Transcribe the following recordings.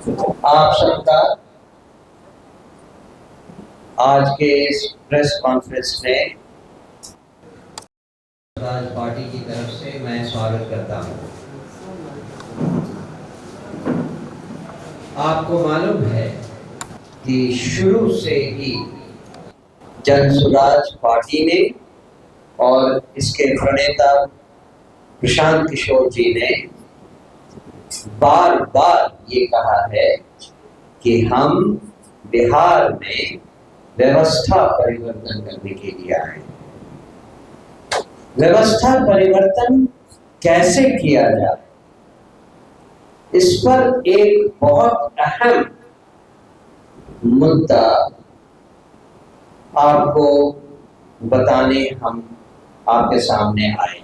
आप सबका आज के इस प्रेस कॉन्फ्रेंस में राज पार्टी की तरफ से मैं स्वागत करता हूं। आपको मालूम है कि शुरू से ही जन स्वराज पार्टी ने और इसके प्रणेता प्रशांत किशोर जी ने बार बार ये कहा है कि हम बिहार में व्यवस्था परिवर्तन करने के लिए आए। व्यवस्था परिवर्तन कैसे किया जाए, इस पर एक बहुत अहम मुद्दा आपको बताने हम आपके सामने आए।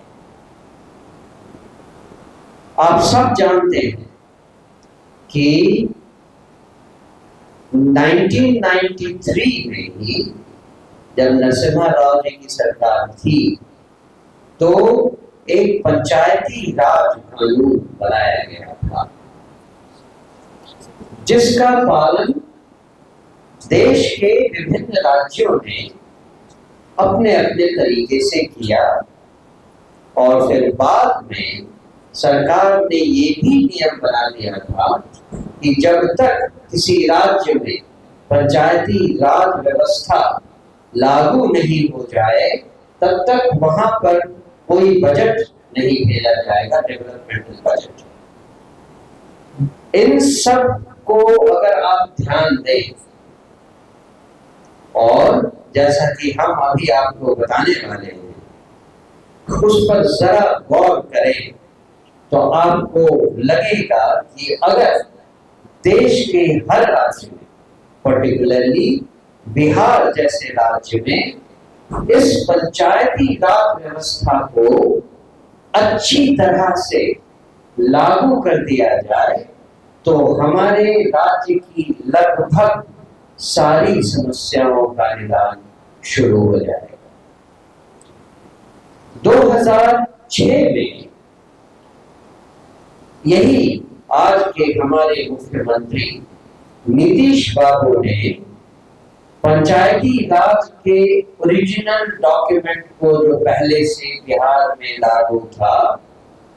आप सब जानते हैं कि 1993 में ही जब नरसिम्हा राव जी की सरकार थी तो एक पंचायती राज कानून बनाया गया था, जिसका पालन देश के विभिन्न राज्यों ने अपने अपने तरीके से किया। और फिर बाद में सरकार ने ये भी नियम बना दिया था कि जब तक किसी राज्य में पंचायती राज व्यवस्था लागू नहीं हो जाए तब तक वहां पर कोई बजट नहीं भेजा जाएगा, डेवलपमेंटल बजट। इन सब को अगर आप ध्यान दें और जैसा कि हम अभी आपको बताने वाले हैं उस पर जरा गौर करें तो आपको लगेगा कि अगर देश के हर राज्य में, पर्टिकुलरली बिहार जैसे राज्य में इस पंचायती राज व्यवस्था को अच्छी तरह से लागू कर दिया जाए तो हमारे राज्य की लगभग सारी समस्याओं का निदान शुरू हो जाएगा। 2006 में यही आज के हमारे मुख्यमंत्री नीतीश बाबू ने पंचायती राज के ओरिजिनल डॉक्यूमेंट को जो पहले से बिहार में लागू था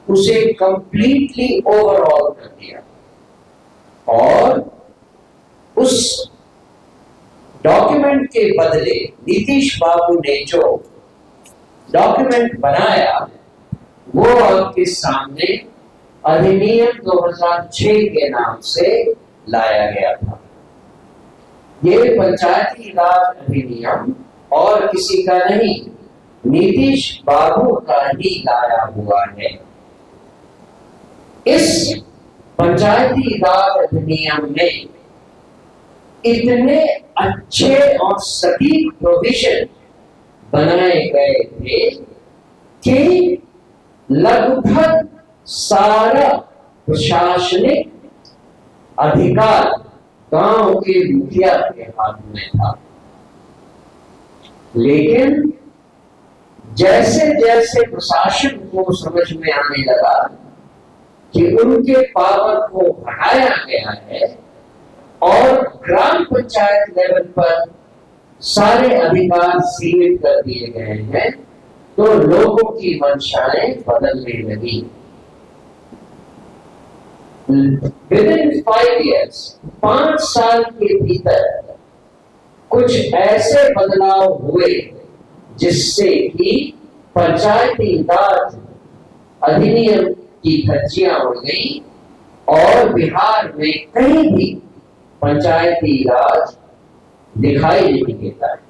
उसे कंप्लीटली ओवरऑल कर दिया और उस डॉक्यूमेंट के बदले नीतीश बाबू ने जो डॉक्यूमेंट बनाया वो आपके सामने अधिनियम 2006 के नाम से लाया गया था। ये पंचायती राज अधिनियम और किसी का नहीं, नीतीश बाबू का ही लाया हुआ है। इस पंचायती राज अधिनियम में इतने अच्छे और सटीक प्रोविजन बनाए गए थे कि लगभग सारा प्रशासनिक अधिकार गांव के मुखिया के हाथ में था। लेकिन जैसे जैसे प्रशासन को समझ में आने लगा कि उनके पावर को बढ़ाया गया है और ग्राम पंचायत लेवल पर सारे अधिकार सीमित कर दिए गए हैं तो लोगों की मंशाएं बदलने लगी। Within 5 years, 5 साल के भीतर कुछ ऐसे बदलाव हुए जिससे कि पंचायती राज अधिनियम की धज्जियां उड़ गई और बिहार में कहीं भी पंचायती राज दिखाई नहीं देता है।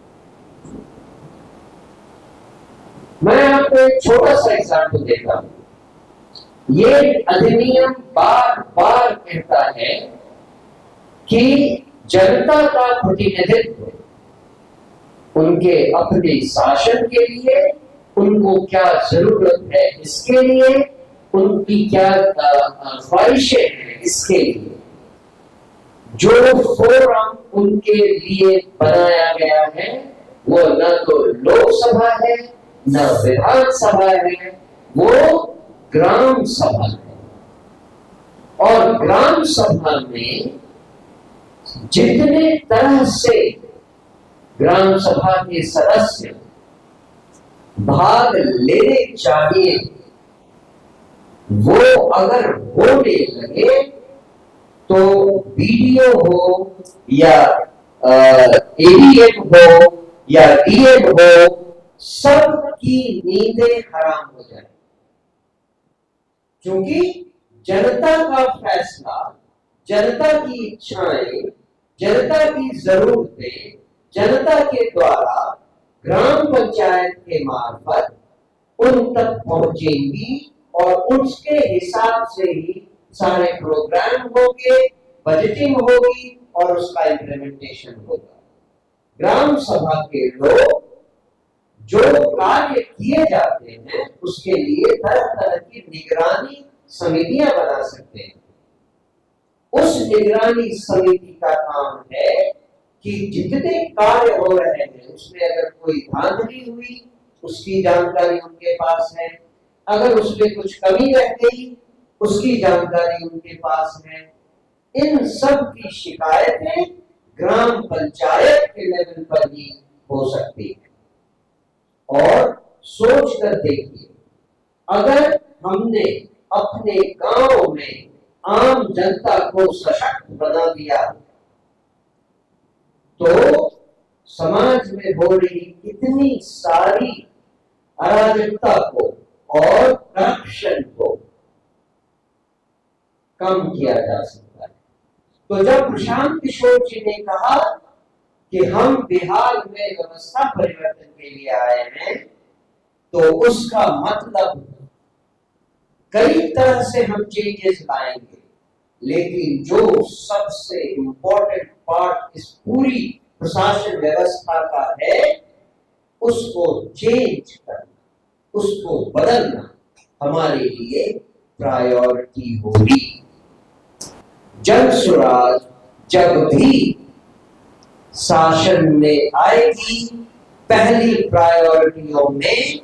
मैं आपको एक छोटा सा एग्जाम्पल देता हूं। ये अधिनियम बार बार कहता है कि जनता का प्रतिनिधित्व उनके अपने शासन के लिए, उनको क्या जरूरत है इसके लिए, उनकी क्या ख्वाहिशें हैं इसके लिए, जो फोरम उनके लिए बनाया गया है वो न तो लोकसभा है न विधानसभा है, वो ग्राम सभा है। और ग्राम सभा में जितने तरह से ग्राम सभा के सदस्य भाग लेने चाहिए वो अगर होने लगे तो बीडीओ हो या एडीएम हो या डीएम हो, सबकी नींदें हराम हो जाए। क्योंकि जनता का फैसला, जनता की इच्छाएं, जनता की जरूरतें जनता के द्वारा ग्राम पंचायत के मार्फत उन तक पहुंचेंगी और उसके हिसाब से ही सारे प्रोग्राम होंगे, बजटिंग होगी और उसका इम्प्लीमेंटेशन होगा। ग्राम सभा के लोग जो कार्य किए जाते हैं उसके लिए तरह तरह की निगरानी समितियां बना सकते हैं। उस निगरानी समिति का काम है कि जितने कार्य हो रहे हैं उसमें अगर कोई धांधली हुई उसकी जानकारी उनके पास है, अगर उसमें कुछ कमी रह गई उसकी जानकारी उनके पास है। इन सब की शिकायतें ग्राम पंचायत के लेवल पर ही हो सकती है। और सोच कर देखिए, अगर हमने अपने गांव में आम जनता को सशक्त बना दिया तो समाज में हो रही कितनी सारी अराजकता को और करप्शन को कम किया जा सकता है। तो जब प्रशांत किशोर जी ने कहा कि हम बिहार में व्यवस्था परिवर्तन के लिए आए हैं तो उसका मतलब कई तरह से हम चेंजेस लाएंगे, लेकिन जो सबसे इंपॉर्टेंट पार्ट इस पूरी प्रशासन व्यवस्था का है उसको चेंज करना, उसको बदलना हमारे लिए प्रायोरिटी होगी। जन स्वराज जब भी शासन में आएगी पहली प्रायोरिटियों में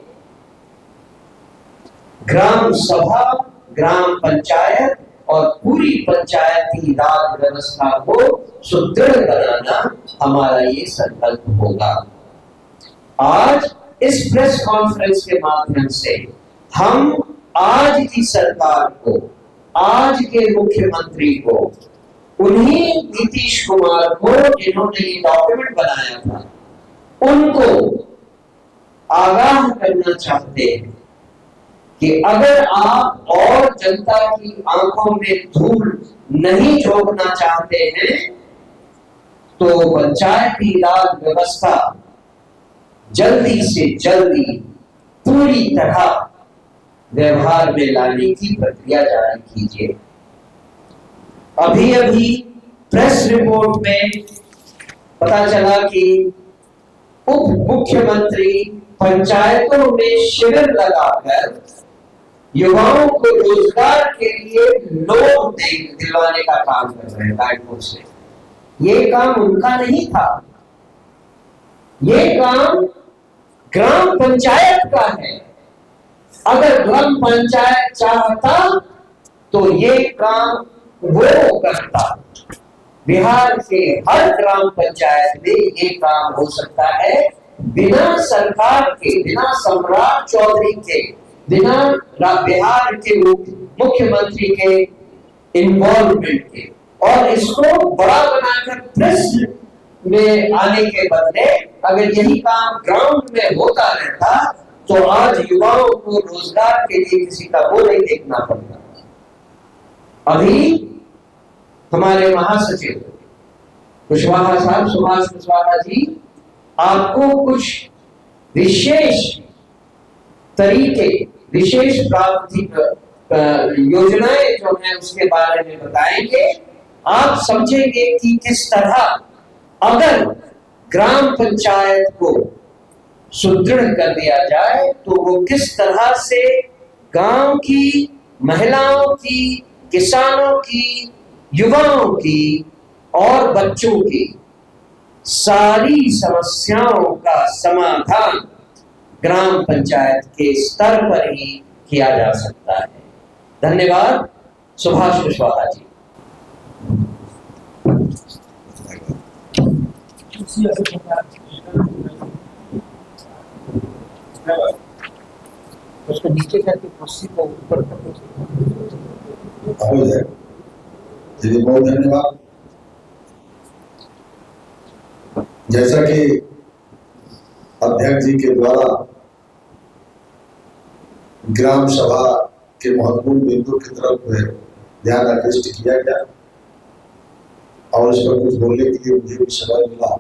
ग्राम सभा, ग्राम पंचायत और पूरी पंचायती राज व्यवस्था को सुदृढ़ बनाना हमारा ये संकल्प होगा। आज इस प्रेस कॉन्फ्रेंस के माध्यम से हम आज की सरकार को, आज के मुख्यमंत्री को, उन्हीं नीतीश कुमार को जिन्होंने ये डॉक्यूमेंट बनाया था, उनको आगाह करना चाहते हैं कि अगर आप और जनता की आंखों में धूल नहीं झोंकना चाहते हैं तो पंचायती राज व्यवस्था जल्दी से जल्दी पूरी तरह व्यवहार में लाने की प्रक्रिया जारी कीजिए। अभी अभी प्रेस रिपोर्ट में पता चला कि उप मुख्यमंत्री पंचायतों में शिविर लगाकर युवाओं को रोजगार के लिए लोन दिलवाने का काम कर रहे हैं बैंकों से। ये काम उनका नहीं था, ये काम ग्राम पंचायत का है। अगर ग्राम पंचायत चाहता तो ये काम वो करता। बिहार के हर ग्राम पंचायत में ये काम हो सकता है बिना सरकार के, बिना सम्राट चौधरी के, बिना बिहार के मुख्यमंत्री के इन्वॉल्वमेंट के। और इसको बड़ा बनाकर प्रेस में आने के बदले अगर यही काम ग्राउंड में होता रहता तो आज युवाओं को रोजगार के लिए किसी का वो नहीं देखना पड़ता। अभी हमारे महासचिव कुशवाहा साहब, सुभाष कुशवाहा जी, आपको कुछ विशेष तरीके, विशेष प्रावधान योजनाएं जो है उसके बारे में बताएंगे। आप समझेंगे कि किस तरह अगर ग्राम पंचायत को सुदृढ़ कर दिया जाए तो वो किस तरह से गांव की महिलाओं की, किसानों की, युवाओं की और बच्चों की सारी समस्याओं का समाधान ग्राम पंचायत के स्तर पर ही किया जा सकता है। धन्यवाद। सुभाष कुशवाहा जी। उसको नीचे करके कुर्सी को ऊपर करके हो जाए। चलिए, बहुत धन्यवाद। जैसा कि अध्यक्ष जी के द्वारा ग्राम सभा के महत्वपूर्ण बिंदु की तरफ ध्यान आकृष्ट किया गया और इस पर कुछ बोलने के लिए मुझे भी समय मिला।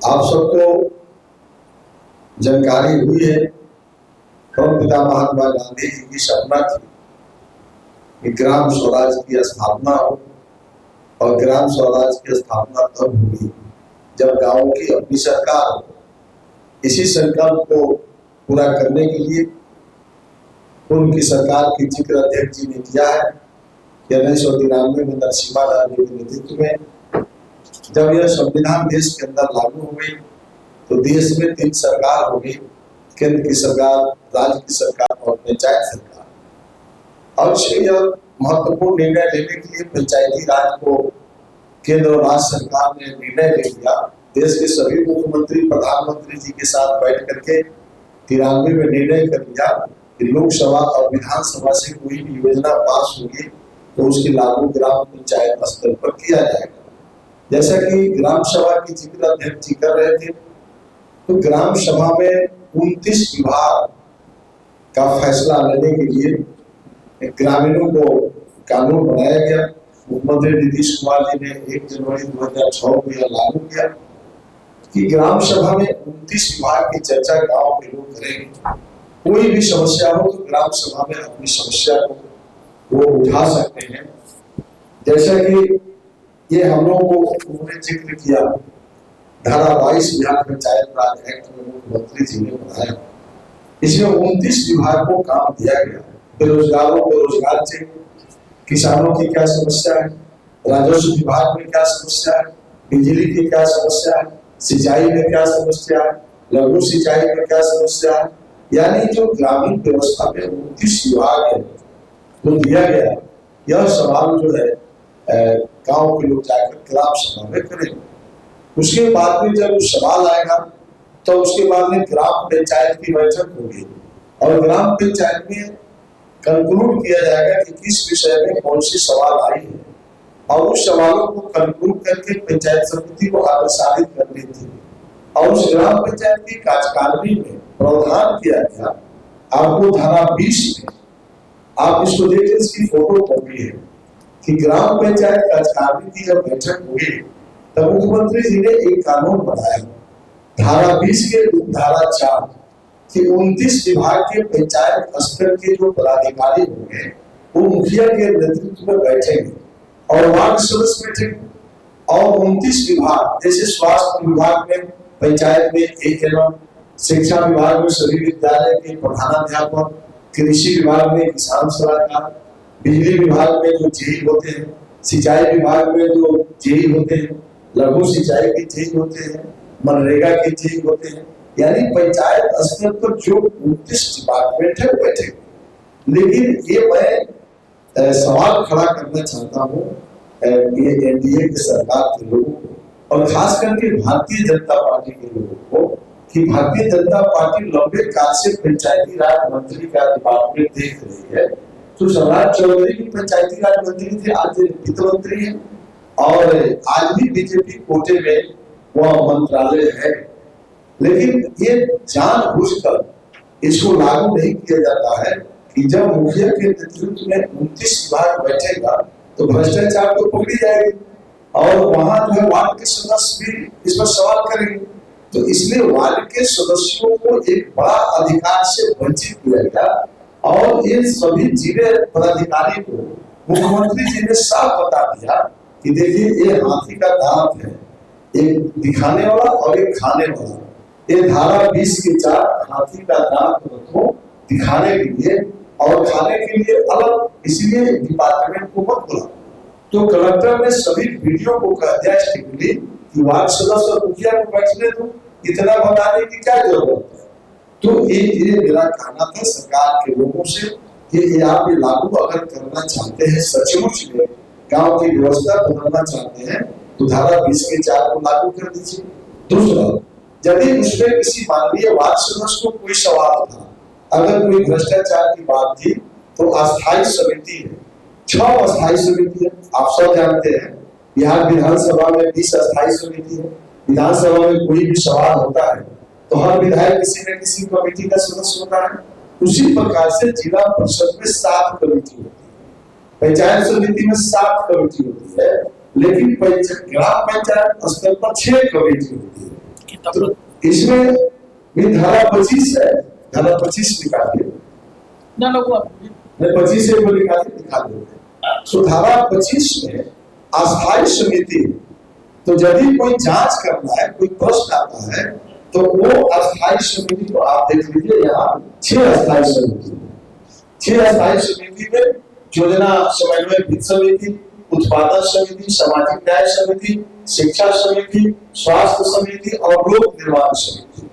आप सबको जानकारी हुई है, पिता महात्मा गांधी जी की सपना थी कि ग्राम स्वराज की स्थापना हो, और ग्राम स्वराज की स्थापना तब हुई जब गांवों की अपनी सरकार हो। इसी संकल्प को पूरा करने के लिए उनकी सरकार की जिक्र अध्यक्ष जी ने किया है कि 1993 में नरसिम्हा राव जी के नेतृत्व में जब यह संविधान देश के अंदर लागू हो गई तो देश में 3 सरकार हो गई, केंद्र की सरकार, राज्य की सरकार और पंचायत सरकार। और यह महत्वपूर्ण निर्णय लेने के लिए पंचायती राज को केंद्र और राज्य सरकार ने निर्णय ले लिया। देश के सभी मुख्यमंत्री प्रधानमंत्री जी के साथ बैठ करके 93 में निर्णय कर लिया कि लोकसभा और विधानसभा से कोई भी योजना पास होगी तो उसकी लागू ग्राम पंचायत स्तर पर किया जाएगा। जैसा कि ग्राम सभा की जिक्र अध्यक्ष जी कर रहे थे, तो ग्राम सभा में 29 विभाग का फैसला लेने के लिए ग्रामीणों को कानून बनाया गया। मुख्यमंत्री नीतीश कुमार जी ने 1 जनवरी 2006 को यह लागू किया कि ग्राम सभा में 29 विभाग की चर्चा गांव के लोग करेंगे। कोई भी समस्या हो तो ग्राम सभा में अपनी समस्या को वो उठा सकते हैं। जैसा कि ये हम लोग को उन्होंने जिक्र किया, धारा 22 बिहार पंचायत राज एक्ट में मुख्यमंत्री जी ने बनाया। इसमें 29 विभाग को काम दिया गया। बेरोजगारों को रोजगार चाहिए, किसानों की क्या समस्या है, राजस्व विभाग में क्या समस्या है, बिजली की क्या समस्या है, सिंचाई में क्या समस्या है, लघु सिंचाई में क्या समस्या है, यानी जो ग्रामीण व्यवस्था में 29 विभाग है तो दिया गया। यह सवाल जो है गांव के लोग जाकर ग्राम सभा में करेंगे। उसके बाद में जब सवाल आएगा तो उसके बाद में ग्राम पंचायत की बैठक होगी और ग्राम पंचायत में कंक्लूड किया जाएगा कि किस विषय में कौन सी सवाल आई है, और उस सवालों को कंक्लूड करके पंचायत समिति को अग्रसारित करनी थी। और उस ग्राम पंचायत की कार्यकारिणी में प्रावधान किया गया, आपको धारा 20 में आप इसको देखिए, इसकी फोटो कॉपी है कि ग्राम पंचायत कार्यकारिणी की जब बैठक हुई तब मुख्यमंत्री जी ने एक कानून बनाया, धारा 20 के धारा 4 कि 29 विभाग के पंचायत स्तर के जो पदाधिकारी होंगे वो मुखिया के नेतृत्व में बैठेंगे और वार्ड सदस्य बैठेंगे। और 29 विभाग, जैसे स्वास्थ्य विभाग में पंचायत में ANM, शिक्षा विभाग में सभी विद्यालय के प्रधानाध्यापक, कृषि विभाग में किसान सलाहकार, बिजली विभाग में जो जेई होते हैं, सिंचाई विभाग में जो जेई होते हैं, लघु सिंचाई के जेई होते हैं, मनरेगा के जेई होते हैं, यानी पंचायत स्तर पर जो 29 डिपार्टमेंट है बैठे। लेकिन ये मैं सवाल खड़ा करना चाहता हूँ ये NDA की सरकार के लोगों को और खास करके भारतीय जनता पार्टी के लोगों को कि भारतीय जनता पार्टी लंबे काल से पंचायती राज मंत्री का डिपार्टमेंट देख रही है। तो शिवराज चौधरी भी पंचायती राज मंत्री थे, आज वित्त मंत्री है और आज भी बीजेपी कोटे में वह मंत्रालय है। लेकिन ये जानबूझकर इसको लागू नहीं किया जाता है कि जब मुखिया के नेतृत्व में 29 विभाग बैठेगा तो भ्रष्टाचार तो पकड़ी जाएगी और वहां जो है वार्ड के सदस्य भी इस पर सवाल करेंगे। तो इसलिए वार्ड के सदस्यों को एक बड़ा अधिकार से वंचित किया गया और ये सभी जिले पदाधिकारी को मुख्यमंत्री जी ने साफ बता दिया कि देखिए ये हाथी का दांत है, एक दिखाने वाला और एक खाने वाला। ये धारा 20 के 4 हाथी का दांत रखो दिखाने के लिए और खाने के लिए अलग, इसलिए डिपार्टमेंट को मत बुलाओ। तो कलेक्टर ने सभी वीडियो को कह दिया स्ट्रिक्टली कि वार्ड सदस्य और मुखिया को बैठने दो, इतना बताने की क्या जरूरत है। तो ये मेरा कहना था सरकार के लोगों से कि आप ये लागू अगर करना चाहते हैं, सचमुच में गांव की व्यवस्था बदलना चाहते हैं तो धारा 20 के 4 को लागू कर दीजिए। दूसरा, यदि उसमें किसी माननीय वार्ड सदस्य को कोई सवाल था, अगर कोई भ्रष्टाचार की बात थी, तो अस्थायी समिति है, 6 अस्थायी समिति है। आप सब जानते हैं बिहार विधानसभा में 20 अस्थायी समिति है। विधानसभा में कोई भी सवाल होता है तो हर विधायक किसी न किसी कमेटी का सदस्य होता है। उसी प्रकार से जिला परिषद में 7 कमेटी होती है, पंचायत समिति में 7 कमेटी होती है, लेकिन ग्राम पंचायत स्तर पर 6 कमेटी होती है। तो इसमें भी धारा 25 है, धारा 25 निकालिए, 25 से वो निकाल देते। तो धारा 25 में अस्थायी समिति, तो यदि कोई जांच करना है, कोई प्रश्न आता है, तो वो अस्थायी समिति को आप देख लीजिए, यहाँ 6 अस्थायी समिति, 6 अस्थायी समिति में योजना समन्वय वित्त समिति, उत्पादन समिति, सामाजिक न्याय समिति, शिक्षा समिति, स्वास्थ्य समिति और लोक निर्माण समिति।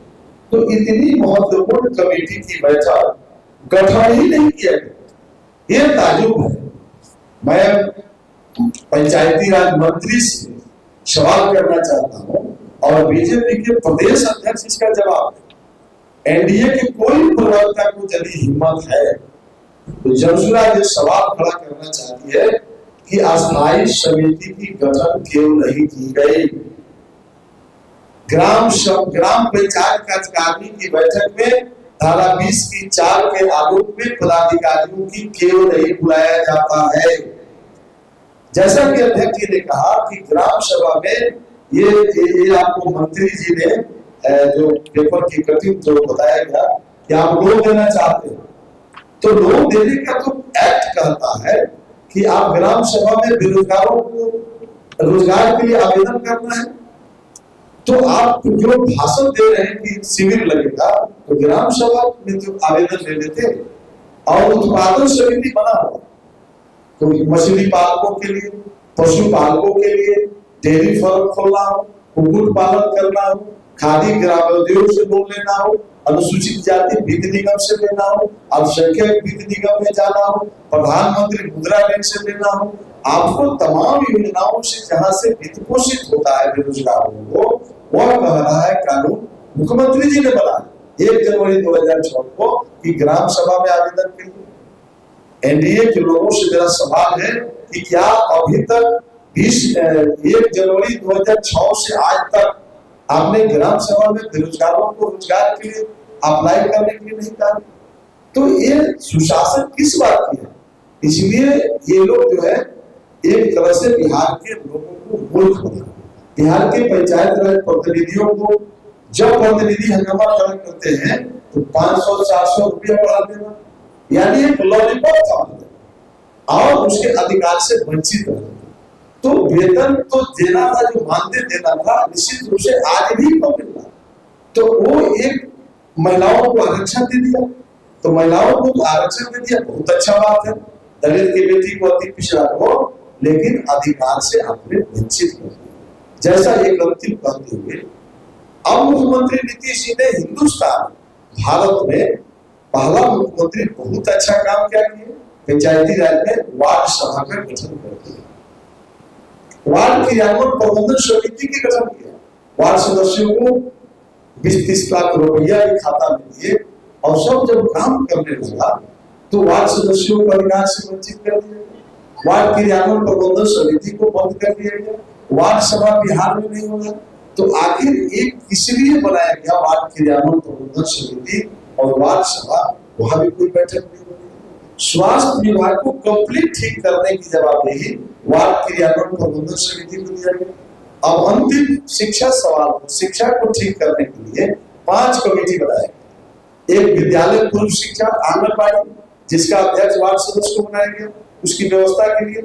तो इतनी महत्वपूर्ण कमेटी की बैठक गठन ही नहीं किया गया, ये ताजुब है। मैं पंचायती राज मंत्री से सवाल करना चाहता हूं और बीजेपी के प्रदेश अध्यक्ष इसका जवाब दें। एनडीए के कोई प्रवक्ता को यदि हिम्मत है तो जमशुरा ये सवाल खड़ा करना चाहती है कि अस्थायी समिति की गठन क्यों नहीं की गई। ग्राम पंचायत कार्यकारिणी की बैठक में धारा 20 की 4 के आलोक में पदाधिकारियों की क्यों नहीं बुलाया जाता है। जैसा कि अध्यक्ष जी ने कहा कि ग्राम सभा में ये आपको मंत्री जी ने जो पेपर की कटिंग जो बताया गया कि आप लोन देना चाहते हैं, तो लोन देने का तो एक्ट कहता है कि आप ग्राम सभा में बेरोजगारों को रोजगार के लिए आवेदन करना है। तो आप जो भाषण दे रहे हैं कि शिविर लगेगा, तो ग्राम सभा में तो आवेदन ले लेते। और उत्पादन समिति बना हुआ, तो मछली पालकों के लिए, पशु पालकों के लिए, डेयरी फार्म खोलना हो, कुक्कुट पालन करना हो, खादी ग्रामोद्योग से लोन लेना हो, अनुसूचित जाति वित्त निगम से लेना हो, अल्पसंख्यक वित्त निगम में जाना हो, प्रधानमंत्री मुद्रा ऋण से लेना हो, आपको तमाम योजनाओं से जहां से वित्त पोषित होता है बेरोजगारों को, वह कह रहा है कानून मुख्यमंत्री जी ने बनाया 1 जनवरी 2006 को कि ग्राम सभा में आवेदन करिए। एनडीए के लोगों से मेरा सवाल है कि क्या अभी तक 1 जनवरी 2006 से आज तक आपने ग्राम सभा में बेरोजगारों को रोजगार के लिए अप्लाई करने के लिए नहीं कहा? तो ये सुशासन किस बात की है? इसलिए ये लोग जो है एक तरह से बिहार के लोगों को मूर्ख बना। बिहार के पंचायत राज प्रतिनिधियों को जब प्रतिनिधि हंगामा खड़ा करते हैं तो 500-400 रुपया बढ़ा देना, यानी एक लॉलीपॉप था और उसके अधिकार से वंचित रहना। तो वेतन तो देना था, जो मानदेय देना था, निश्चित रूप से आज भी कम मिल रहा। तो वो एक महिलाओं को आरक्षण दे दिया, तो महिलाओं को तो आरक्षण दे दिया, बहुत अच्छा बात है। दलित की बेटी को अति पिछड़ा हो, लेकिन अधिकार से आपने वंचित कर दिया। जैसा एक अंतिम कहते हुए, अब मुख्यमंत्री नीतीश जी ने हिंदुस्तान भारत में पहला मुख्यमंत्री बहुत अच्छा काम क्या किया, पंचायती राज में वार्ड सभा का गठन कर दिया, वार्ड क्रियान्वयन प्रबंधन समिति की गठन किया, वार्ड सदस्यों को 20-30 लाख रुपया भी खाता में दिए, और सब जब काम करने लगा तो वार्ड सदस्यों को अधिकार से वंचित कर दिया गया। वार्ड क्रियान्वयन प्रबंधन समिति को बंद कर दिया गया। वार्ड सभा बिहार में नहीं होगा, तो आखिर एक इसलिए बनाया गया वार्ड क्रियान्वयन प्रबंधन समिति और वार्ड सभा, वहां भी कोई बैठक नहीं होगी। स्वास्थ्य विभाग को कंप्लीट ठीक करने की जवाबदेही वार्ड क्रियान्वयन प्रबंधन समिति को दिया गया। अब अंतिम शिक्षा सवाल, शिक्षा को ठीक करने के लिए 5 कमेटी बनाए गए। एक विद्यालय पूर्व शिक्षा आंगनबाड़ी, जिसका अध्यक्ष वार्ड सदस्य को बनाया गया, उसकी व्यवस्था के लिए।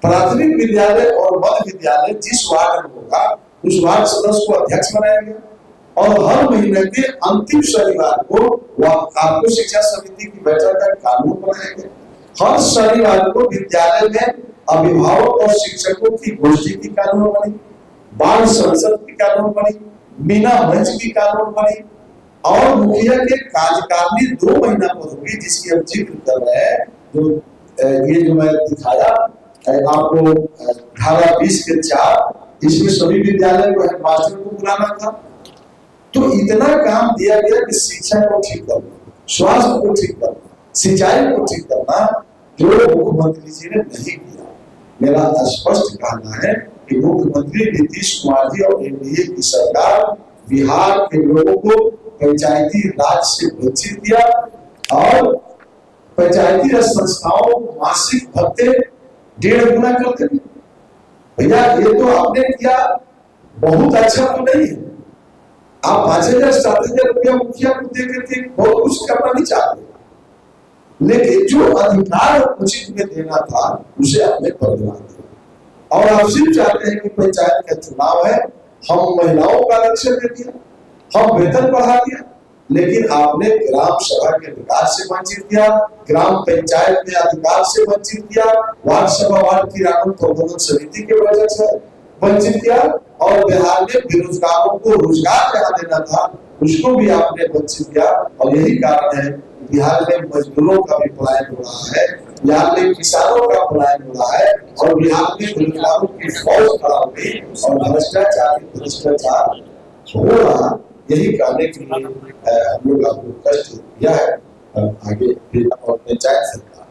प्राथमिक विद्यालय और मध्य विद्यालय जिस वार्ड में होगा उस वार्ड सदस्य को अध्यक्ष बनाया गया। और हर महीने के अंतिम शनिवार को आपको शिक्षा समिति की बैठक का कानून बनाया गया। हर शनिवार को विद्यालय में अभिभावक और शिक्षकों की गोष्ठी की कानून बनी, बाल संसद की कानून बनी, मीना मंच की कानून बनी, और मुखिया के कार्यकारिणी 2 महीना पर होगी, जिसकी हम जिक्र कर रहे हैं। जो ये जो मैं दिखाया आपको धारा 20 के 4 इसमें सभी विद्यालय को हेडमास्टर को बुलाना था। तो इतना काम दिया गया कि शिक्षा को ठीक करना, स्वास्थ्य को ठीक करना, सिंचाई को ठीक करना, जो मुख्यमंत्री जी ने नहीं किया। मेरा स्पष्ट कहना है कि मुख्यमंत्री नीतीश कुमार जी और एनडीए की सरकार बिहार के लोगों को पंचायती राज से वंचित किया और पंचायती संस्थाओं को मासिक भत्ते 1.5 गुना कर दिए। भैया ये तो आपने किया, बहुत अच्छा तो नहीं है। आप 5,000 7,000 रुपया मुखिया को दे करके बहुत कुछ करना नहीं चाहते, लेकिन जो अधिकार उचित में देना था उसे आपने बदला दिया। और आप सिर्फ चाहते हैं कि पंचायत का चुनाव है, हम महिलाओं का आरक्षण दे दिया, हम वेतन बढ़ा दिया, लेकिन आपने ग्राम सभा के अधिकार से वंचित किया, ग्राम पंचायत में अधिकार से वंचित किया, वार्ड सभा वार्ड की प्रबंधन समिति के वजह से वंचित किया, और बिहार में बेरोजगारों को रोजगार जहाँ देना था उसको भी आपने वंचित किया। और यही कारण है बिहार में मजदूरों का भी पलायन हो रहा है, बिहार में किसानों का पलायन हो रहा है, और बिहार में बेरोजगारों की फौज खड़ा हो गई और भ्रष्टाचार हो रहा। यही कहने के लिए हम लोग आपको कष्ट दिया है आगे और पंचायत सरकार।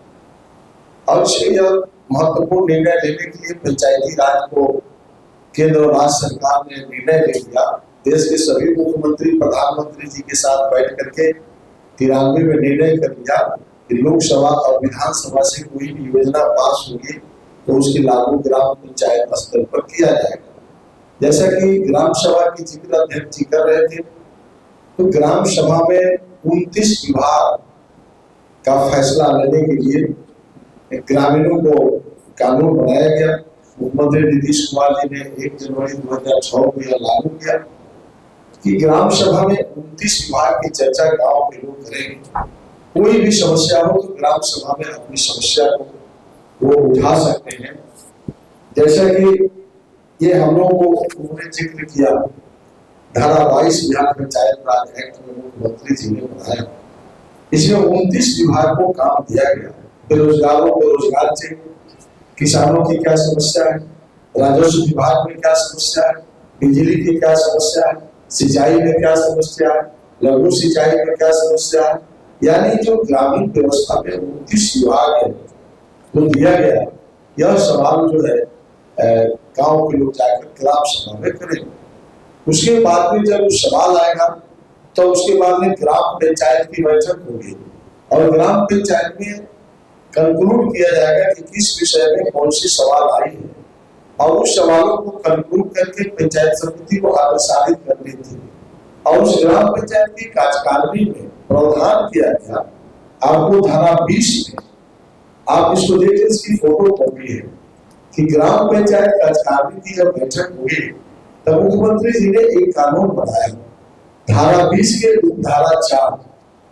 और यह महत्वपूर्ण निर्णय लेने के लिए पंचायती राज को केंद्र और राज्य सरकार ने निर्णय ले लिया। देश के सभी मुख्यमंत्री प्रधानमंत्री जी के साथ बैठ करके 93 में निर्णय कर लिया कि लोकसभा और विधानसभा से कोई भी योजना पास होगी तो उसकी लागू ग्राम पंचायत स्तर पर किया जाएगा। जैसा कि ग्राम सभा की जिक्र अध्यक्ष जी कर रहे थे, तो ग्राम सभा में 29 विभाग का फैसला लेने के लिए ग्रामीणों को कानून बनाया गया। मुख्यमंत्री नीतीश कुमार जी ने 1 जनवरी 2006 को यह लागू किया कि ग्राम सभा में 29 विभाग की चर्चा गांव के लोग करेंगे। कोई भी समस्या हो तो ग्राम सभा में अपनी समस्या को वो उठा सकते हैं। जैसा कि ये हम लोगों को उन्होंने जिक्र किया, धारा 22 बिहार पंचायत राज एक्ट में मुख्यमंत्री जी ने बनाया, इसमें 29 विभाग को काम दिया गया। बेरोजगारों को रोजगार चाहिए, किसानों की क्या समस्या है, राजस्व विभाग में क्या समस्या है, बिजली की क्या समस्या है, सिंचाई में क्या समस्या है, लघु सिंचाई में क्या समस्या है, यानी जो ग्रामीण व्यवस्था में 29 विभाग है तो दिया गया। यह सवाल जो है गांव के लोग जाकर ग्राम सभा में करेंगे। उसके बाद में जब सवाल आएगा तो उसके बाद में ग्राम पंचायत की बैठक होगी और ग्राम पंचायत में कंक्लूड किया जाएगा कि किस विषय में कौन सी सवाल आई है, और उस सवालों को कंक्लूड करके पंचायत समिति को अग्रसारित करनी थी। और उस ग्राम पंचायत की कार्यकारिणी में प्रावधान किया गया, आपको धारा 20 में आप इसको देखिए, इसकी फोटो कॉपी है कि ग्राम पंचायत कार्यकारिणी की जब बैठक हुई तब मुख्यमंत्री जी ने एक कानून बनाया, धारा 20 के धारा 4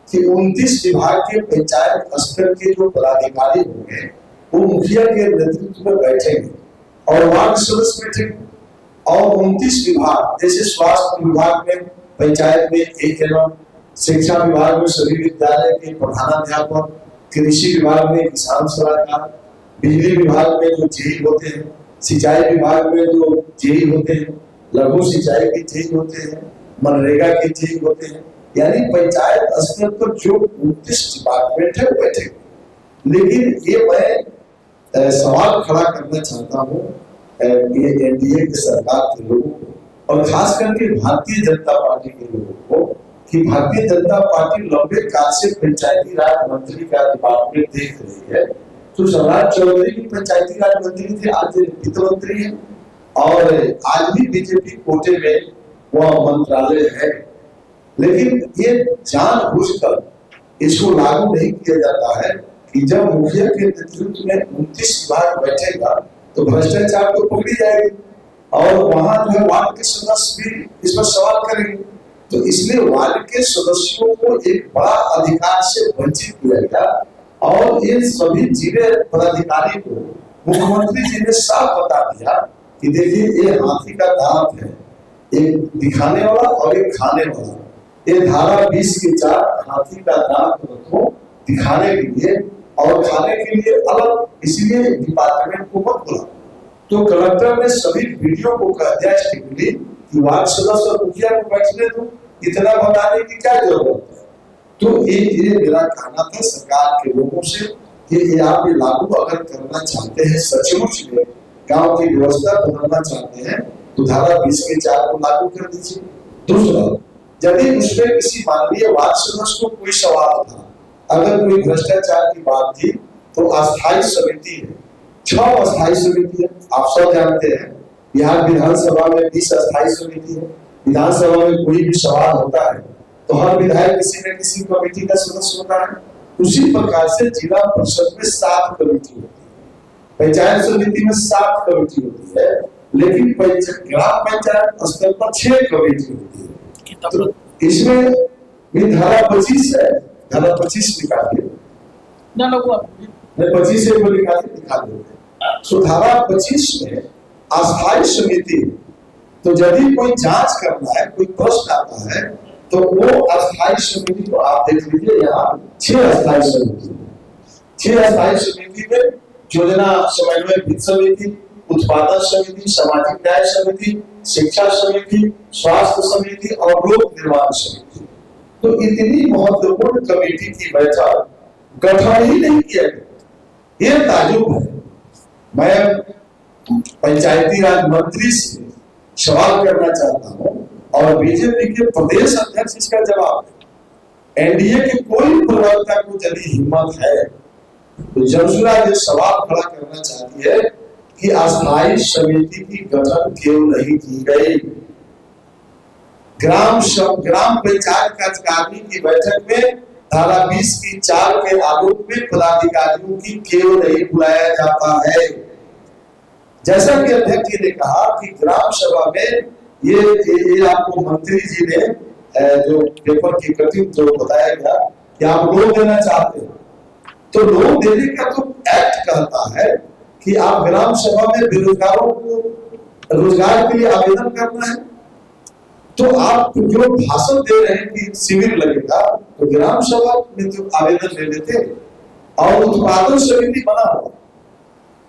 कि 29 विभाग के पंचायत स्तर के जो पदाधिकारी होंगे वो मुखिया के नेतृत्व में बैठेंगे और वार्ड सदस्य बैठेंगे। और 29 विभाग जैसे स्वास्थ्य विभाग में पंचायत में ANM, शिक्षा विभाग में सभी विद्यालय के प्रधानाध्यापक, कृषि विभाग में किसान सलाहकार, बिजली विभाग में जो जेई होते हैं, सिंचाई विभाग में जो जेई होते हैं, लघु सिंचाई के जेई होते हैं, मनरेगा के जेई होते हैं, यानी पंचायत स्तर पर जो 29 डिपार्टमेंट है बैठे। लेकिन ये मैं सवाल खड़ा करना चाहता हूँ ये एनडीए की सरकार के लोगों को और खास करके भारतीय जनता पार्टी के लोगों को कि भारतीय जनता पार्टी लंबे काल से पंचायती राज मंत्री का डिपार्टमेंट देख रही है। तो सम्राट चौधरी भी पंचायती राज मंत्री थे, आज वित्त मंत्री है और आज भी बीजेपी कोटे में वह मंत्रालय है। लेकिन ये जानबूझकर इसको लागू नहीं किया जाता है कि जब मुखिया के नेतृत्व में 29 विभाग बैठेगा तो भ्रष्टाचार तो पकड़ी जाएगी और वहां जो है वार्ड के सदस्य भी इस पर सवाल करेंगे। तो इसलिए वार्ड के सदस्यों को एक बड़ा अधिकार से वंचित किया गया और इन सभी जिले पदाधिकारी को मुख्यमंत्री जी ने साफ बता दिया कि देखिए ये हाथी का दांत है, एक दिखाने वाला और एक खाने वाला। ये धारा 20 के 4 हाथी का दांत रखो दिखाने के लिए और खाने के लिए अलग, इसलिए डिपार्टमेंट को मत बुलाओ। तो कलेक्टर ने सभी वीडियो को कह दिया स्ट्रिक्टली कि वार्ड सदस्य और मुखिया को बैठने दो, इतना बताने की क्या जरूरत है। तो ये मेरा कहना था सरकार के लोगों से कि ये आप ये लागू अगर करना चाहते हैं, सचमुच में गांव की व्यवस्था बदलना चाहते हैं, तो धारा 20 के 4 को लागू कर दीजिए। दूसरा, यदि उसमें किसी माननीय वार्ड सदस्य को कोई सवाल था, अगर कोई भ्रष्टाचार की बात थी, तो अस्थायी समिति है, 6 अस्थायी समिति है। आप सब जानते हैं बिहार विधानसभा में 20 अस्थायी समिति है। विधानसभा में कोई भी सवाल होता है तो हर विधायक किसी न किसी कमेटी का सदस्य होता है। उसी प्रकार से जिला परिषद में 7 कमेटी होती है, पंचायत समिति में 7 कमेटी होती है, लेकिन ग्राम पंचायत स्तर पर 6 कमेटी होती है। तो इसमें भी धारा 25 है, धारा 25 निकालिए ना लोग 25 से वो निकाल देते हैं। तो धारा 25 में अस्थायी समिति, तो यदि कोई जांच करना है, कोई प्रश्न आता है, तो वो अस्थायी समिति को आप देख लीजिए, यहाँ 6 अस्थायी समिति, 6 अस्थायी समिति में योजना समन्वय वित्त समिति, उत्पादन समिति, सामाजिक न्याय समिति, शिक्षा समिति, स्वास्थ्य समिति और लोक निर्माण समिति। तो इतनी महत्वपूर्ण कमेटी की बैठक गठन ही नहीं किया गया, ये ताजुब है। मैं पंचायती राज मंत्री से सवाल करना चाहता हूं और बीजेपी के प्रदेश अध्यक्ष इसका जवाब दें। एनडीए के कोई प्रवक्ता को यदि हिम्मत है तो जमशुरा ये सवाल खड़ा करना चाहती है कि अस्थायी समिति की गठन क्यों नहीं की गई। ग्राम पंचायत कार्यकारिणी की बैठक में धारा 20 की 4 के आलोक में पदाधिकारियों की क्यों नहीं बुलाया जाता है। जैसा कि अध्यक्ष जी ने कहा कि ग्राम सभा में ये आपको मंत्री जी ने जो पेपर की कटिंग जो बताया गया कि आप लोन देना चाहते हैं, तो लोन देने का तो एक्ट कहता है कि आप ग्राम सभा में बेरोजगारों को रोजगार के लिए आवेदन करना है। तो आप जो भाषण दे रहे हैं कि शिविर लगेगा, तो ग्राम सभा में तो आवेदन ले लेते। और उत्पादन समिति बना हुआ,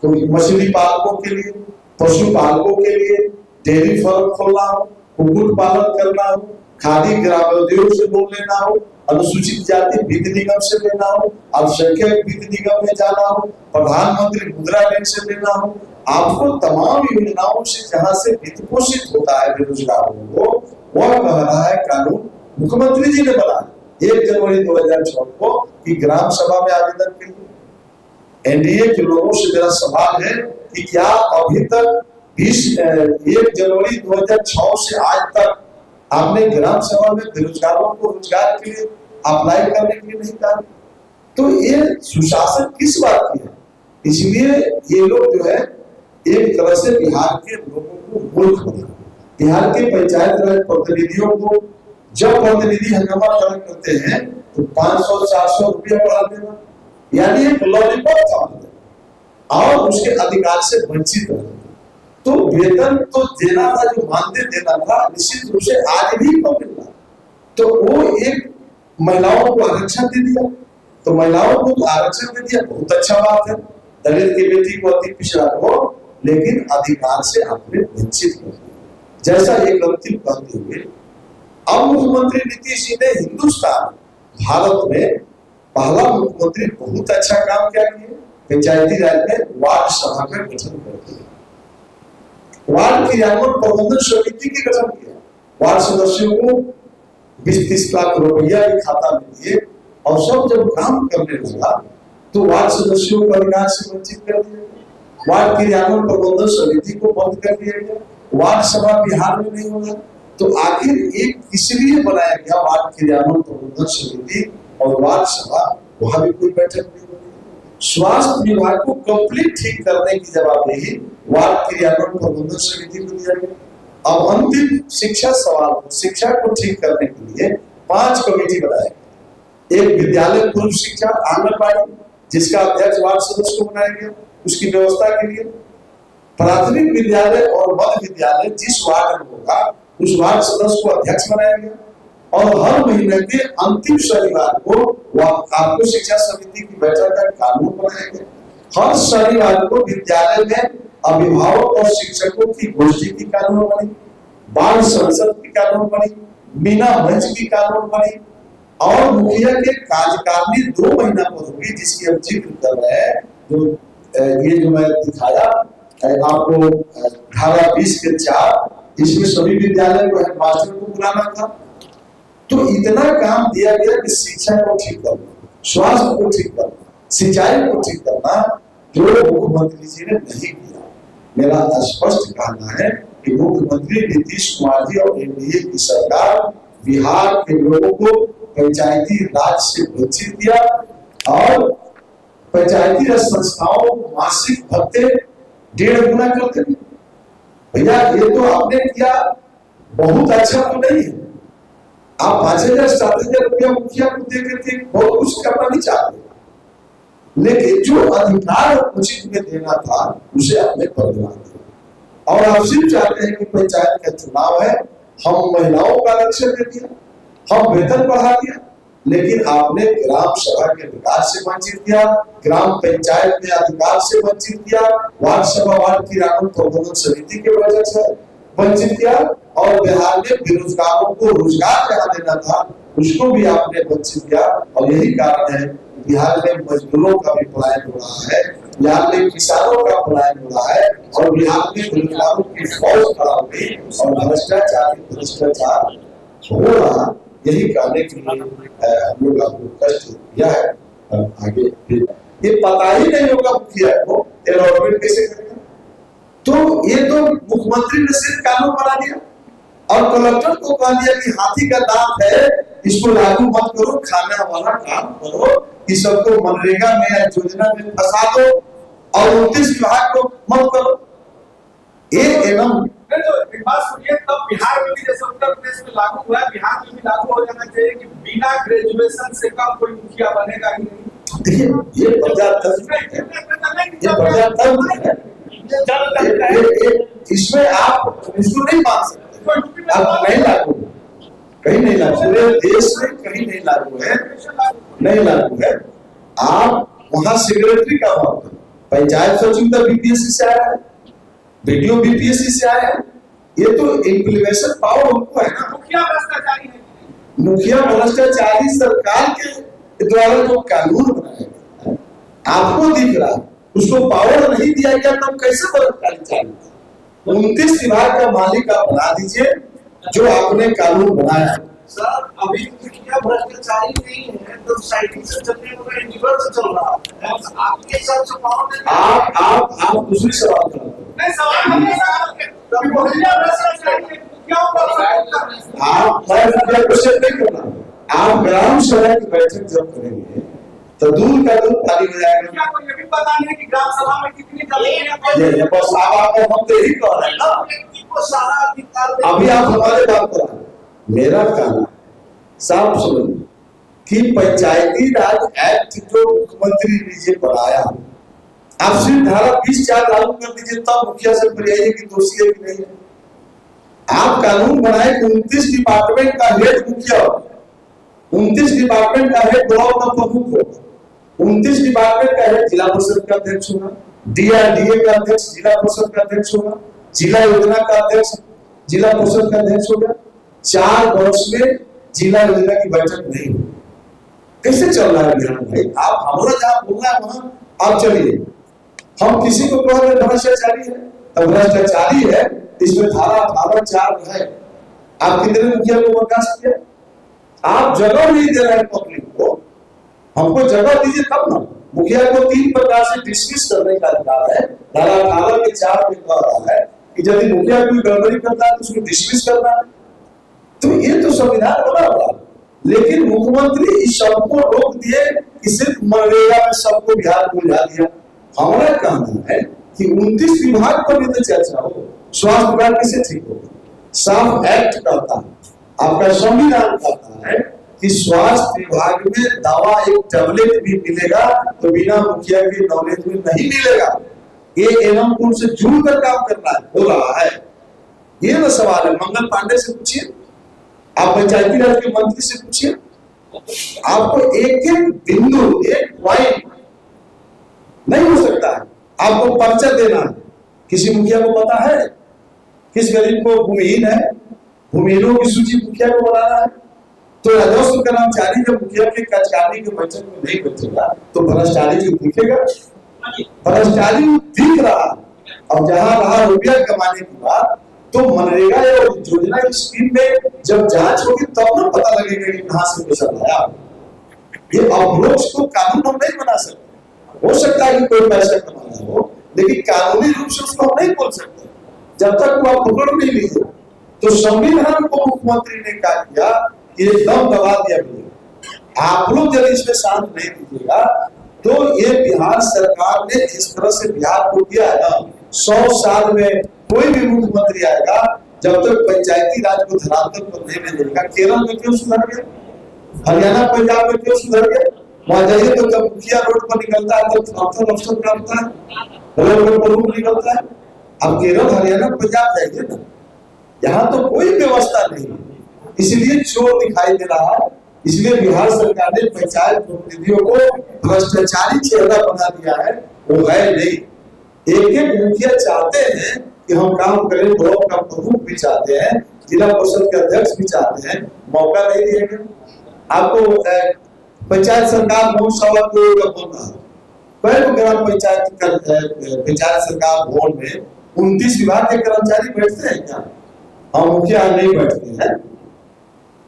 तो मछली पालकों के लिए, पशु पालकों के लिए डेयरी फार्म खोलना हो, कुक्कुट पालन करना हो, खादी ग्रामोद्योग से लोन लेना हो, अनुसूचित जाति वित्त निगम से लेना हो, अल्पसंख्यक वित्त निगम में जाना हो, प्रधानमंत्री मुद्रा ऋण से लेना हो, आपको तमाम योजनाओं से जहां से वित्त पोषित होता है बेरोजगारों को, वह कह रहा है कानून मुख्यमंत्री जी ने बनाया 1 जनवरी 2006 को कि ग्राम सभा में आवेदन करिए। एनडीए के लोगों से मेरा सवाल है कि क्या अभी तक 1 जनवरी 2006 से आज तक आपने ग्राम सभा में बेरोजगारों को रोजगार के लिए अप्लाई करने के लिए नहीं कहा? तो ये सुशासन किस बात की है? इसलिए ये लोग जो है एक तरह से बिहार के लोगों को मूर्ख बना, बिहार के पंचायत राज प्रतिनिधियों को जब प्रतिनिधि हंगामा खड़ा करते हैं तो 500-400 रुपया बढ़ा देना, यानी एक लॉलीपॉप था और उसके अधिकार से वंचित रहना। तो वेतन तो देना था, जो मानदेय देना था, निश्चित रूप से आज भी तो मिल रहा। तो वो एक महिलाओं को आरक्षण दे दिया, तो महिलाओं को तो आरक्षण दे दिया, बहुत अच्छा बात है। दलित की बेटी को अति पिछड़ा हो, लेकिन अधिकार से आपने वंचित कर दिया। जैसा एक अंतिम कहते हुए अब मुख्यमंत्री नीतीश जी ने हिंदुस्तान भारत में पहला मुख्यमंत्री बहुत अच्छा काम क्या किए, पंचायती राज में वार्ड सभा का गठन कर दिया, वार्ड क्रियान्वयन प्रबंधन समिति के गठन किया, वार्ड सदस्यों को 20-30 लाख रुपया भी खाता में दिए, और सब जब काम करने लगा तो वार्ड सदस्यों को अधिकार से वंचित कर दिया गया, वार्ड क्रियान्वयन प्रबंधन समिति को बंद कर दिया गया, वार्ड सभा बिहार में नहीं होगा। तो आखिर एक इसलिए बनाया गया वार्ड क्रियान्वयन प्रबंधन समिति और वार्ड सभा, वहां भी कोई बैठक नहीं होगी। स्वास्थ्य विभाग को कंप्लीट ठीक करने की जवाबदेही वार्ड क्रियान्वयन प्रबंधन समिति को दिया गया। अब अंतिम शिक्षा सवाल, शिक्षा को ठीक करने के लिए 5 कमेटी बनाए, एक विद्यालय पूर्व शिक्षा आंगनबाड़ी जिसका अध्यक्ष वार्ड सदस्य को बनाया गया उसकी व्यवस्था के लिए, प्राथमिक विद्यालय और मध्य विद्यालय जिस वार्ड में होगा उस वार्ड सदस्य को अध्यक्ष बनाया गया, और हर महीने के अंतिम शनिवार को आपको शिक्षा समिति की बैठक का कानून बनाया गया। हर शनिवार को विद्यालय में अभिभावक और शिक्षकों की गोष्ठी की कानून बनी, बाल संसद की कानून बनी, मीना मंच की कानून बनी, और मुखिया के कार्यकारिणी 2 महीना पर होगी, जिसकी हम जिक्र कर रहे हैं। जो ये जो मैं दिखाया आपको धारा 20 के 4, इसमें सभी विद्यालय को हेडमास्टर को बुलाना था। तो इतना काम दिया गया कि शिक्षा को ठीक करना, स्वास्थ्य को ठीक करना, सिंचाई को ठीक करना, जो मुख्यमंत्री जी ने नहीं किया। मेरा स्पष्ट कहना है कि मुख्यमंत्री नीतीश कुमार जी और एनडीए की सरकार बिहार के लोगों को पंचायती राज से वंचित किया और पंचायती संस्थाओं मासिक भत्ते 1.5 गुना कर दिए। भैया ये तो आपने किया, बहुत अच्छा तो नहीं है। आप 5,000 7,000 रुपया मुखिया को दे करके बहुत कुछ करना नहीं चाहते, लेकिन जो अधिकार उचित में देना था उसे आपने बदला दिया। और आप सिर्फ चाहते हैं कि पंचायत का चुनाव है, हम महिलाओं का आरक्षण दे दिया, हम वेतन बढ़ा दिया, लेकिन आपने ग्राम सभा के अधिकार से वंचित किया, ग्राम पंचायत के अधिकार से वंचित किया, वार्ड सभा वार्ड की कानून प्रबंधन समिति के वजह से वंचित किया, और बिहार में बेरोजगारों को रोजगार जहाँ देना था उसको भी आपने वंचित किया। और यही कारण है बिहार में मजदूरों का भी पलायन हो रहा है, बिहार में किसानों का पलायन हो रहा है, और बिहार में बेरोजगारों की फौज खड़ा हो गई और भ्रष्टाचार हो रहा। यही कहने के लिए हम लोग आपको कष्ट दिया है। आगे ये पता ही नहीं होगा मुखिया को अलॉटमेंट कैसे करेगा। तो ये तो मुख्यमंत्री ने सिर्फ कानून बना दिया और कलेक्टर को कह दिया कि हाथी का दांत है, इसको लागू मत करो, खाना वाला काम करो, इस सबको मनरेगा में या योजना में फंसा दो और 29 विभाग को मत करो। एक एवं एक बात सुनिए, तब बिहार में भी जैसे उत्तर प्रदेश में लागू हुआ है, बिहार में भी लागू हो जाना चाहिए कि बिना ग्रेजुएशन से कम कोई मुखिया बनेगा ही नहीं। देखिए ये प्रजातंत्र है, ये प्रजातंत्र है, इसमें आप इसको नहीं मान सकते। आप नहीं लागू, कहीं नहीं लागू, पूरे देश में कहीं नहीं लागू है, नहीं लागू है। आप वहां सेक्रेटरी का भाव, पंचायत सचिव तो बीपीएससी से आया है, वीडियो बीपीएससी से आया है, ये तो इम्प्लीमेंटेशन पावर उनको है ना। मुखिया भ्रष्टाचारी है, मुखिया भ्रष्टाचारी सरकार के द्वारा जो कानून बनाया गया आपको दिख रहा है, उसको पावर नहीं दिया गया, तब कैसे बलात्कारी चालू था। 29 विभाग का मालिक आप बना दीजिए जो आपने कानून बनाया। सर अभी मुखिया भ्रष्टाचारी नहीं है, तो साइकिल से चलने वाला रिवर्स चल रहा है। आपके हिसाब से पावर आप दूसरी सवाल करो। नहीं, सवाल हमने मुखिया भ्रष्टाचारी है, मुखिया मैं क्वेश्चन नहीं करना। आप ग्राम सभा की बैठक जब करेंगे तो दूध का दूध पानी हो जाएगा। क्या कोई ये भी पता नहीं है कि ग्राम सभा में कितनी जमीन ये बस आपको हम तो यही कह रहे हैं ना, को सारा अधिकार अभी आप हमारे बात कर रहे हैं। मेरा कहना साफ समझ कि पंचायती राज एक्ट जो मुख्यमंत्री जी बनाया, आप सिर्फ धारा 20(4) लागू कर दीजिए, तब मुखिया से फरियाइए कि दोषी है कि नहीं है। आप कानून बनाए 29 डिपार्टमेंट का हेड मुखिया, 29 डिपार्टमेंट का हेड ब्लॉक का प्रमुख होगा, 29 डिपार्टमेंट का हेड जिला परिषद का अध्यक्ष होगा, डीआरडीए का अध्यक्ष जिला परिषद का अध्यक्ष होगा, जिला योजना का अध्यक्ष जिला परिषद का अध्यक्ष होगा। 4 वर्ष में जिला योजना की बैठक नहीं हुई। कैसे चल रहा है बिहार भाई? आप हमारा जहां बोलना है वहां आप चलिए। हम किसी को कह रहे भ्रष्टाचारी है, तब भ्रष्टाचारी है, इसमें धारा 18(4) है। आप कितने मुखिया को बर्दाश्त किया? आप जगह नहीं दे रहे हैं पब्लिक को, हमको जगह दीजिए तब ना। मुखिया को 3 प्रकार से डिसमिस करने का अधिकार है। धारा 18(4) में कह रहा है कि यदि मुखिया कोई गड़बड़ी करता है तो उसको डिसमिस करना है। तो ये तो संविधान बना हुआ, लेकिन मुख्यमंत्री इस सबको रोक दिए कि सिर्फ मनरेगा में सबको बिहार को उलझा दिया। हमारा कहना है कि 29 विभाग पर भी तो चर्चा हो, स्वास्थ्य विभाग कैसे ठीक होगा? साफ एक्ट कहता है, आपका संविधान कहता है कि स्वास्थ्य विभाग में दवा एक टैबलेट भी मिलेगा तो बिना मुखिया के नॉलेज में नहीं मिलेगा। ये एवं उनसे जुड़कर काम करना है, हो रहा है। ये ना सवाल है, मंगल पांडे से पूछिए, आप पंचायती राज के मंत्री से पूछिए, आपको एक एक बिंदु, एक पॉइंट नहीं हो सकता है। आपको पर्चा देना है किसी मुखिया को पता है किस गरीब को भूमिहीन है? भूमिहीनों की सूची मुखिया को बनाना है। तो राजस्व कर्मचारी जब मुखिया के कार्यकारिणी के बैठक में नहीं बैठेगा तो भ्रष्टाचारी जो दिखेगा, भ्रष्टाचारी दिख रहा है। और जहां रहा रुपया कमाने की बात, तो मनरेगा या योजना स्कीम में जब जांच होगी तब ना पता लगेगा कि कहां से पैसा आया। ये अप्रोच को कानून हम नहीं बना सकते। हो सकता है कि कोई पैसा कमाया हो, लेकिन कानूनी रूप से उसको हम नहीं बोल सकते जब तक वो आप पकड़ नहीं लीजिए। तो संविधान को मुख्यमंत्री ने कहा किया कि एकदम दबा दिया गया। आप लोग यदि इसमें शांत नहीं दीजिएगा तो ये बिहार सरकार ने जिस तरह से बिहार को किया है ना, 100 साल में कोई भी मुख्यमंत्री आएगा जब तक पंचायती राज को धरातल पर नहीं मिलेगा। केरल में क्यों सुधर गए, हरियाणा पंजाब में क्यों सुधर गए? वहां जाइए तो जब मुखिया रोड पर निकलता है तो अफसर करता है, रोड पर निकलता है। अब केरल हरियाणा पंजाब जाइए ना, यहाँ तो कोई व्यवस्था नहीं, इसलिए चोर दिखाई दे रहा है। इसलिए बिहार सरकार ने पंचायत प्रतिनिधियों को भ्रष्टाचारी चेहरा बना दिया है, वो है नहीं। एक एक मुखिया चाहते हैं कि हम काम करें, ब्लॉक का प्रमुख भी चाहते हैं, जिला परिषद के अध्यक्ष भी चाहते हैं, मौका नहीं दिया गया। आपको पंचायत सरकार भवन सभा को बोल रहा है, कई ग्राम पंचायत सरकार भवन में 29 विभाग के कर्मचारी बैठते हैं क्या? हम मुखिया नहीं बैठते हैं,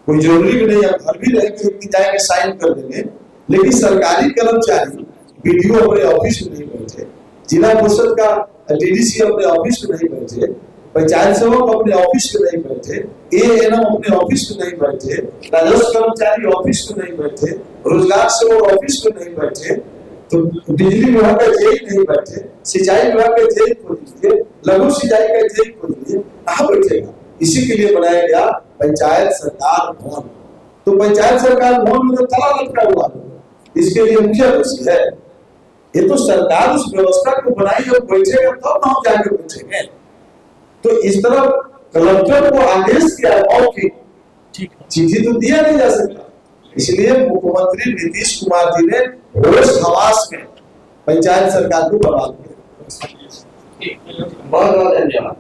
कोई जरूरी भी नहीं है, घर भी रहेंगे जाएंगे साइन कर देंगे। लेकिन सरकारी कर्मचारी बीडीओ अपने ऑफिस में नहीं बैठे, जिला परिषद का डीडीसी अपने ऑफिस में नहीं बैठे, पंचायत सेवक अपने ऑफिस में नहीं बैठे, एएनएम अपने ऑफिस में नहीं बैठे, राजस्व कर्मचारी ऑफिस में नहीं बैठे, रोजगार सेवक ऑफिस में नहीं बैठे, तो बिजली विभाग का जेई नहीं बैठे, सिंचाई विभाग का जेई खोल दीजिए, लघु सिंचाई का जेई खोल दीजिए, कहाँ बैठेगा? इसी के लिए बनाया गया पंचायत सरकार भवन। तो पंचायत सरकार भवन में तो ताला लटका हुआ है, इसके लिए मुखिया दोषी है। ये तो सरकार उस व्यवस्था को बनाई और बैठेगा तब तो हम जाके बैठेंगे। तो इस तरह कलेक्टर को आदेश किया मौखिक, चिट्ठी तो दिया नहीं जा सकता। इसलिए मुख्यमंत्री नीतीश कुमार जी ने होश हवास में पंचायत सरकार को बर्बाद किया। बहुत बहुत धन्यवाद।